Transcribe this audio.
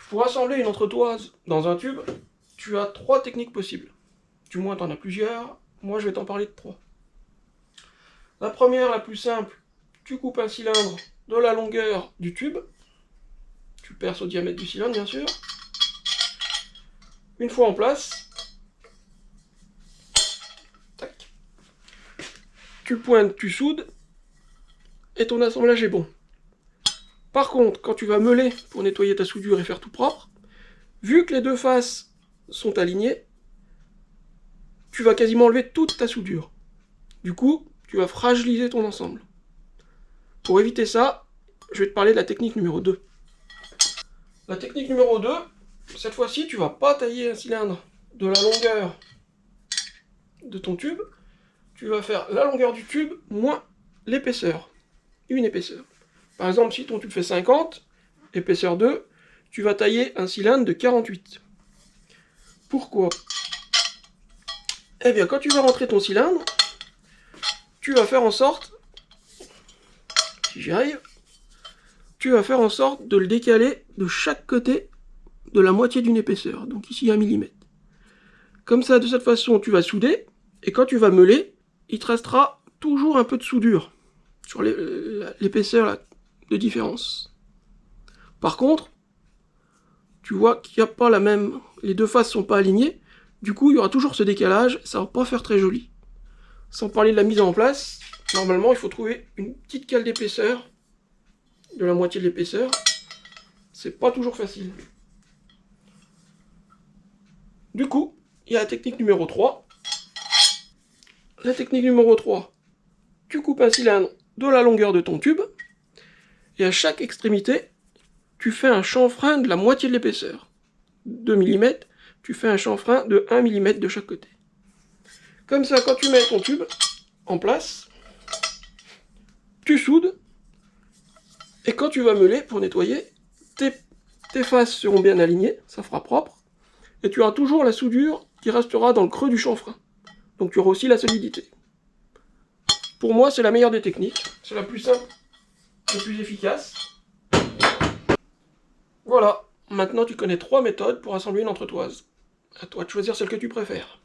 Pour assembler une entretoise dans un tube, tu as 3 techniques possibles. Du moins, tu en as plusieurs. Moi, je vais t'en parler de 3. La première, la plus simple, tu coupes un cylindre de la longueur du tube. Tu perces au diamètre du cylindre, bien sûr. Une fois en place, tac, tu pointes, tu soudes, et ton assemblage est bon. Par contre, quand tu vas meuler pour nettoyer ta soudure et faire tout propre, vu que les deux faces sont alignées, tu vas quasiment enlever toute ta soudure. Du coup, tu vas fragiliser ton ensemble. Pour éviter ça, je vais te parler de la technique numéro 2. La technique numéro 2, cette fois-ci, tu vas pas tailler un cylindre de la longueur de ton tube, tu vas faire la longueur du tube moins l'épaisseur. Une épaisseur. Par exemple, si ton tube fait 50, épaisseur 2, tu vas tailler un cylindre de 48. Pourquoi? Eh bien, quand tu vas rentrer ton cylindre, tu vas faire en sorte, si j'y arrive, tu vas faire en sorte de le décaler de chaque côté de la moitié d'une épaisseur. Donc ici 1 mm. Comme ça, de cette façon, tu vas souder, et quand tu vas meuler, il te restera toujours un peu de soudure sur l'épaisseur de différence. Par contre, tu vois qu'il n'y a pas la même... Les deux faces ne sont pas alignées, du coup, il y aura toujours ce décalage, ça va pas faire très joli. Sans parler de la mise en place, normalement, il faut trouver une petite cale d'épaisseur, de la moitié de l'épaisseur. C'est pas toujours facile. Du coup, il y a la technique numéro 3. La technique numéro 3, tu coupes un cylindre de la longueur de ton tube, et à chaque extrémité, tu fais un chanfrein de la moitié de l'épaisseur. 2 mm, tu fais un chanfrein de 1 mm de chaque côté. Comme ça, quand tu mets ton tube en place, tu soudes, et quand tu vas meuler pour nettoyer, tes faces seront bien alignées, ça fera propre, et tu auras toujours la soudure qui restera dans le creux du chanfrein. Donc tu auras aussi la solidité. Pour moi, c'est la meilleure des techniques, c'est la plus simple, la plus efficace. Voilà, maintenant tu connais 3 méthodes pour assembler une entretoise. À toi de choisir celle que tu préfères.